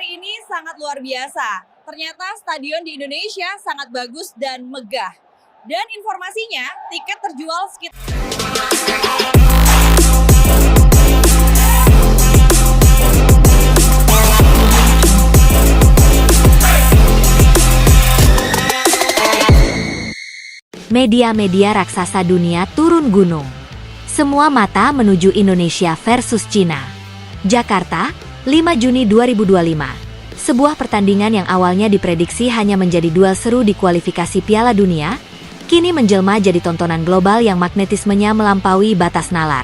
hari ini sangat luar biasa. Ternyata stadion di Indonesia sangat bagus dan megah. Dan informasinya, tiket terjual sekitar... Media-media raksasa dunia turun gunung. Semua mata menuju Indonesia versus Cina. Jakarta, 5 Juni 2025. Sebuah pertandingan yang awalnya diprediksi hanya menjadi duel seru di kualifikasi Piala Dunia, kini menjelma jadi tontonan global yang magnetismenya melampaui batas nalar.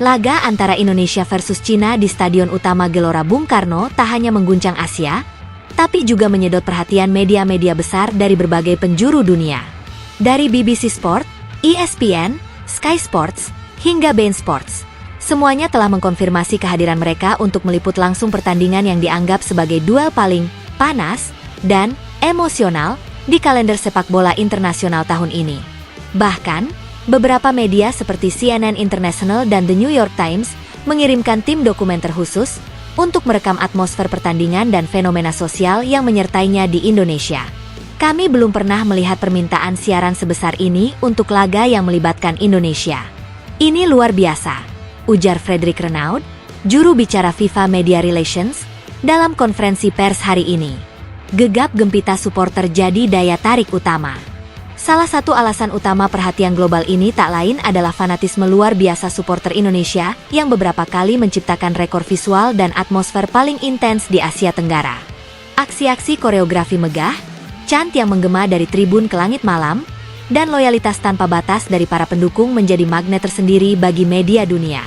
Laga antara Indonesia versus Cina di Stadion Utama Gelora Bung Karno tak hanya mengguncang Asia, tapi juga menyedot perhatian media-media besar dari berbagai penjuru dunia. Dari BBC Sport, ESPN, Sky Sports, hingga beIN Sports, semuanya telah mengkonfirmasi kehadiran mereka untuk meliput langsung pertandingan yang dianggap sebagai duel paling panas dan emosional di kalender sepak bola internasional tahun ini. Bahkan, beberapa media seperti CNN International dan The New York Times mengirimkan tim dokumenter khusus untuk merekam atmosfer pertandingan dan fenomena sosial yang menyertainya di Indonesia. Kami belum pernah melihat permintaan siaran sebesar ini untuk laga yang melibatkan Indonesia. Ini luar biasa, ujar Frederick Renaud, juru bicara FIFA Media Relations, dalam konferensi pers hari ini. Gegap gempita supporter jadi daya tarik utama. Salah satu alasan utama perhatian global ini tak lain adalah fanatisme luar biasa supporter Indonesia yang beberapa kali menciptakan rekor visual dan atmosfer paling intens di Asia Tenggara. Aksi-aksi koreografi megah, chant yang menggema dari tribun ke langit malam, dan loyalitas tanpa batas dari para pendukung menjadi magnet tersendiri bagi media dunia.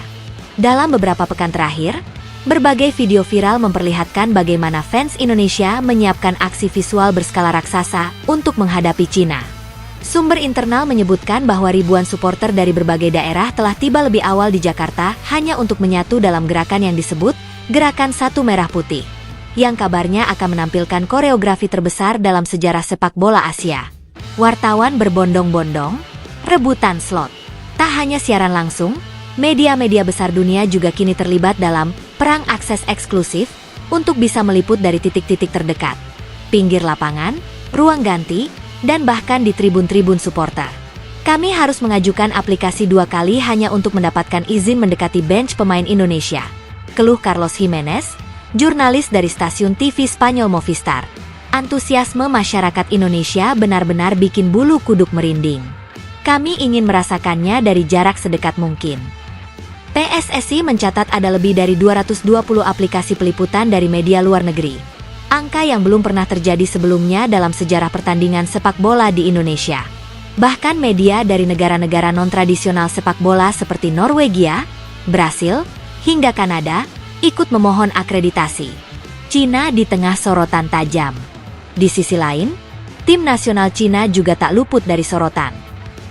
Dalam beberapa pekan terakhir, berbagai video viral memperlihatkan bagaimana fans Indonesia menyiapkan aksi visual berskala raksasa untuk menghadapi Cina. Sumber internal menyebutkan bahwa ribuan supporter dari berbagai daerah telah tiba lebih awal di Jakarta hanya untuk menyatu dalam gerakan yang disebut Gerakan Satu Merah Putih, yang kabarnya akan menampilkan koreografi terbesar dalam sejarah sepak bola Asia. Wartawan berbondong-bondong, rebutan slot. Tak hanya siaran langsung, media-media besar dunia juga kini terlibat dalam perang akses eksklusif untuk bisa meliput dari titik-titik terdekat, pinggir lapangan, ruang ganti, dan bahkan di tribun-tribun supporter. Kami harus mengajukan aplikasi 2 kali hanya untuk mendapatkan izin mendekati bench pemain Indonesia, keluh Carlos Jimenez, jurnalis dari stasiun TV Spanyol Movistar. Antusiasme masyarakat Indonesia benar-benar bikin bulu kuduk merinding. Kami ingin merasakannya dari jarak sedekat mungkin. PSSI mencatat ada lebih dari 220 aplikasi peliputan dari media luar negeri. Angka yang belum pernah terjadi sebelumnya dalam sejarah pertandingan sepak bola di Indonesia. Bahkan media dari negara-negara non-tradisional sepak bola seperti Norwegia, Brasil, hingga Kanada ikut memohon akreditasi. Cina di tengah sorotan tajam. Di sisi lain, tim nasional Cina juga tak luput dari sorotan.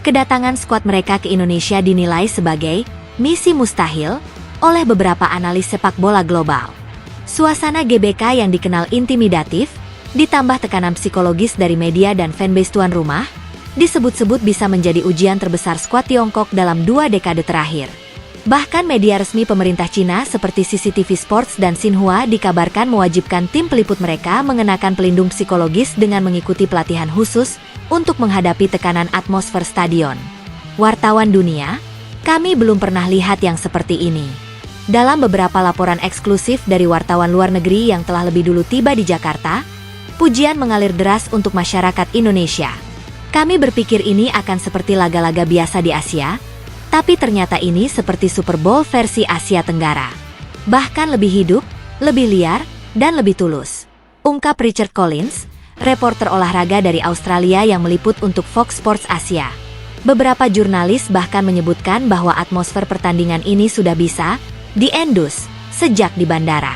Kedatangan skuad mereka ke Indonesia dinilai sebagai misi mustahil oleh beberapa analis sepak bola global. Suasana GBK yang dikenal intimidatif, ditambah tekanan psikologis dari media dan fanbase tuan rumah, disebut-sebut bisa menjadi ujian terbesar skuad Tiongkok dalam 2 dekade terakhir. Bahkan media resmi pemerintah Cina seperti CCTV Sports dan Xinhua dikabarkan mewajibkan tim peliput mereka mengenakan pelindung psikologis dengan mengikuti pelatihan khusus untuk menghadapi tekanan atmosfer stadion. Wartawan dunia, kami belum pernah lihat yang seperti ini. Dalam beberapa laporan eksklusif dari wartawan luar negeri yang telah lebih dulu tiba di Jakarta, pujian mengalir deras untuk masyarakat Indonesia. Kami berpikir ini akan seperti laga-laga biasa di Asia, tapi ternyata ini seperti Super Bowl versi Asia Tenggara. Bahkan lebih hidup, lebih liar, dan lebih tulus, ungkap Richard Collins, reporter olahraga dari Australia yang meliput untuk Fox Sports Asia. Beberapa jurnalis bahkan menyebutkan bahwa atmosfer pertandingan ini sudah bisa diendus sejak di bandara.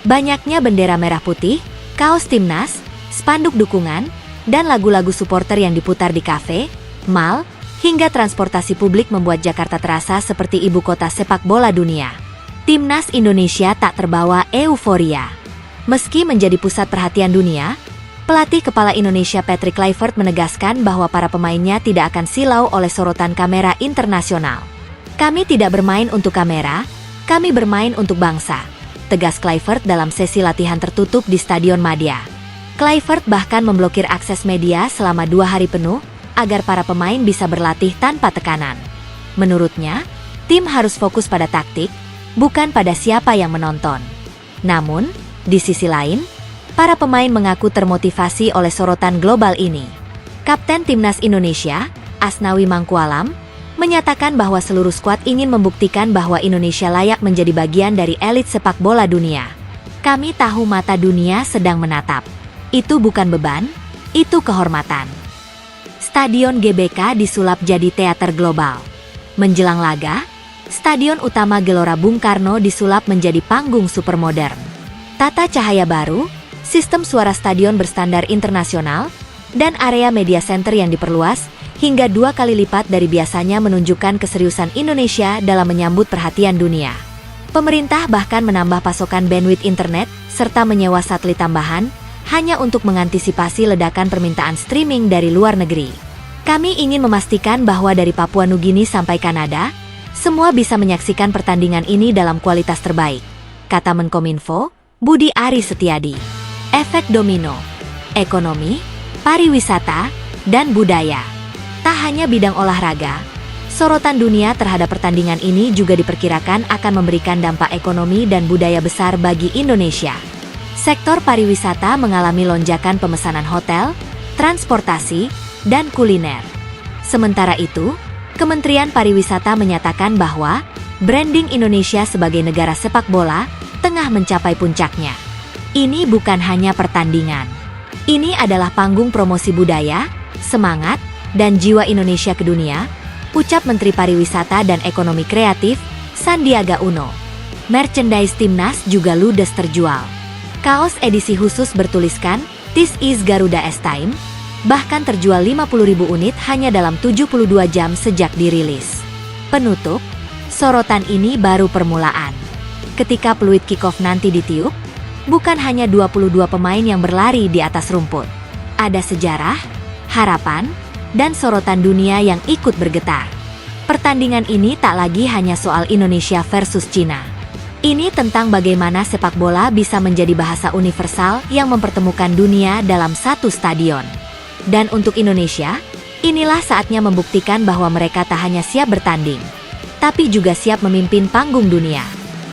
Banyaknya bendera merah putih, kaos timnas, spanduk dukungan, dan lagu-lagu supporter yang diputar di kafe, mal, hingga transportasi publik membuat Jakarta terasa seperti ibu kota sepak bola dunia. Timnas Indonesia tak terbawa euforia. Meski menjadi pusat perhatian dunia, pelatih kepala Indonesia Patrick Kluivert menegaskan bahwa para pemainnya tidak akan silau oleh sorotan kamera internasional. Kami tidak bermain untuk kamera, kami bermain untuk bangsa. tegas Kluivert dalam sesi latihan tertutup di Stadion Madia. Kluivert bahkan memblokir akses media selama 2 hari penuh agar para pemain bisa berlatih tanpa tekanan. Menurutnya, tim harus fokus pada taktik, bukan pada siapa yang menonton. Namun, di sisi lain, para pemain mengaku termotivasi oleh sorotan global ini. Kapten Timnas Indonesia, Asnawi Mangkualam, menyatakan bahwa seluruh skuad ingin membuktikan bahwa Indonesia layak menjadi bagian dari elit sepak bola dunia. Kami tahu mata dunia sedang menatap. Itu bukan beban, itu kehormatan. Stadion GBK disulap jadi teater global. Menjelang laga, Stadion Utama Gelora Bung Karno disulap menjadi panggung supermodern. Tata cahaya baru, sistem suara stadion berstandar internasional, dan area media center yang diperluas hingga 2 kali lipat dari biasanya menunjukkan keseriusan Indonesia dalam menyambut perhatian dunia. Pemerintah bahkan menambah pasokan bandwidth internet serta menyewa satelit tambahan hanya untuk mengantisipasi ledakan permintaan streaming dari luar negeri. Kami ingin memastikan bahwa dari Papua Nugini sampai Kanada, semua bisa menyaksikan pertandingan ini dalam kualitas terbaik, kata Menkominfo, Budi Ari Setiadi. Efek domino, ekonomi, pariwisata, dan budaya. Tak hanya bidang olahraga, sorotan dunia terhadap pertandingan ini juga diperkirakan akan memberikan dampak ekonomi dan budaya besar bagi Indonesia. Sektor pariwisata mengalami lonjakan pemesanan hotel, transportasi, dan kuliner. Sementara itu, Kementerian Pariwisata menyatakan bahwa branding Indonesia sebagai negara sepak bola tengah mencapai puncaknya. Ini bukan hanya pertandingan. Ini adalah panggung promosi budaya, semangat, dan jiwa Indonesia ke dunia, ucap Menteri Pariwisata dan Ekonomi Kreatif, Sandiaga Uno. Merchandise timnas juga ludes terjual. Kaos edisi khusus bertuliskan, "This is Garuda S-Time", bahkan terjual 50.000 unit hanya dalam 72 jam sejak dirilis. Penutup, sorotan ini baru permulaan. Ketika peluit kick-off nanti ditiup, bukan hanya 22 pemain yang berlari di atas rumput. Ada sejarah, harapan, dan sorotan dunia yang ikut bergetar. Pertandingan ini tak lagi hanya soal Indonesia versus Cina. Ini tentang bagaimana sepak bola bisa menjadi bahasa universal yang mempertemukan dunia dalam satu stadion. Dan untuk Indonesia, inilah saatnya membuktikan bahwa mereka tak hanya siap bertanding, tapi juga siap memimpin panggung dunia.